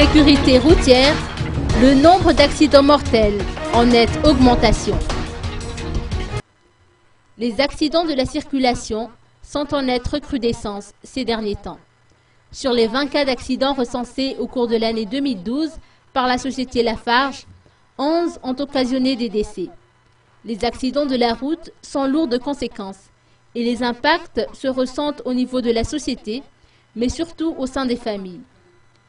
Sécurité routière, le nombre d'accidents mortels en nette augmentation. Les accidents de la circulation sont en nette recrudescence ces derniers temps. Sur les 20 cas d'accidents recensés au cours de l'année 2012 par la société Lafarge, 11 ont occasionné des décès. Les accidents de la route sont lourds de conséquences et les impacts se ressentent au niveau de la société, mais surtout au sein des familles.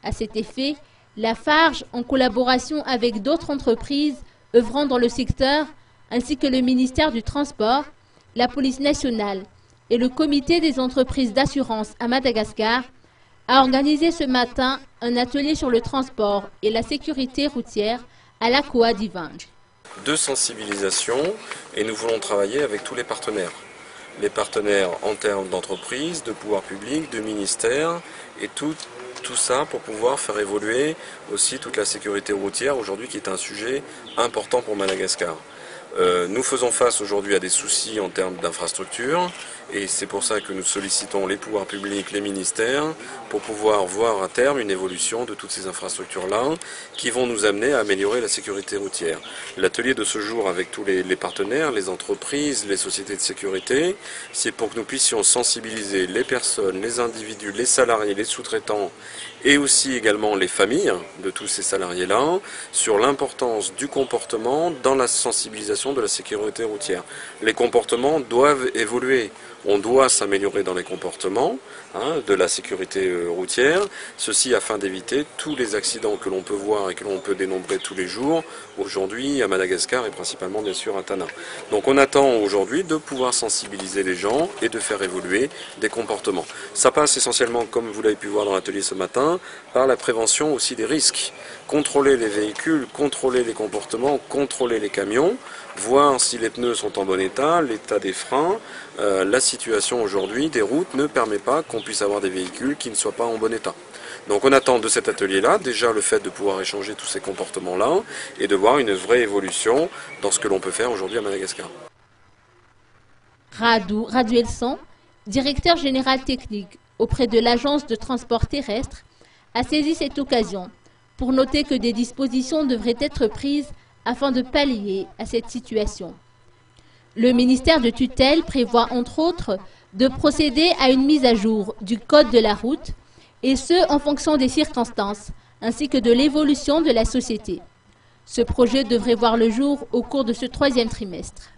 À cet effet, Lafarge, en collaboration avec d'autres entreprises œuvrant dans le secteur, ainsi que le ministère du Transport, la Police nationale et le Comité des entreprises d'assurance à Madagascar, a organisé ce matin un atelier sur le transport et la sécurité routière à l'Akoa d'Ivange. De sensibilisation, et nous voulons travailler avec tous les partenaires. Les partenaires en termes d'entreprise, de pouvoir public, de ministère, et tout ça pour pouvoir faire évoluer aussi toute la sécurité routière aujourd'hui qui est un sujet important pour Madagascar. Nous faisons face aujourd'hui à des soucis en termes d'infrastructures et c'est pour ça que nous sollicitons les pouvoirs publics, les ministères, pour pouvoir voir à terme une évolution de toutes ces infrastructures-là qui vont nous amener à améliorer la sécurité routière. L'atelier de ce jour avec tous les partenaires, les entreprises, les sociétés de sécurité, c'est pour que nous puissions sensibiliser les personnes, les individus, les salariés, les sous-traitants et aussi également les familles de tous ces salariés-là sur l'importance du comportement dans la sensibilisation de la sécurité routière. Les comportements doivent évoluer. On doit s'améliorer dans les comportements de la sécurité routière, ceci afin d'éviter tous les accidents que l'on peut voir et que l'on peut dénombrer tous les jours, aujourd'hui à Madagascar et principalement bien sûr à Tana. Donc on attend aujourd'hui de pouvoir sensibiliser les gens et de faire évoluer des comportements. Ça passe essentiellement, comme vous l'avez pu voir dans l'atelier ce matin, par la prévention aussi des risques. Contrôler les véhicules, contrôler les comportements, contrôler les camions, voir si les pneus sont en bon état, l'état des freins. La situation aujourd'hui des routes ne permet pas qu'on puisse avoir des véhicules qui ne soient pas en bon état. Donc on attend de cet atelier-là déjà le fait de pouvoir échanger tous ces comportements-là et de voir une vraie évolution dans ce que l'on peut faire aujourd'hui à Madagascar. Radu Elson, directeur général technique auprès de l'Agence de transport terrestre, a saisi cette occasion pour noter que des dispositions devraient être prises afin de pallier à cette situation. Le ministère de tutelle prévoit entre autres de procéder à une mise à jour du code de la route, et ce en fonction des circonstances, ainsi que de l'évolution de la société. Ce projet devrait voir le jour au cours de ce 3e trimestre.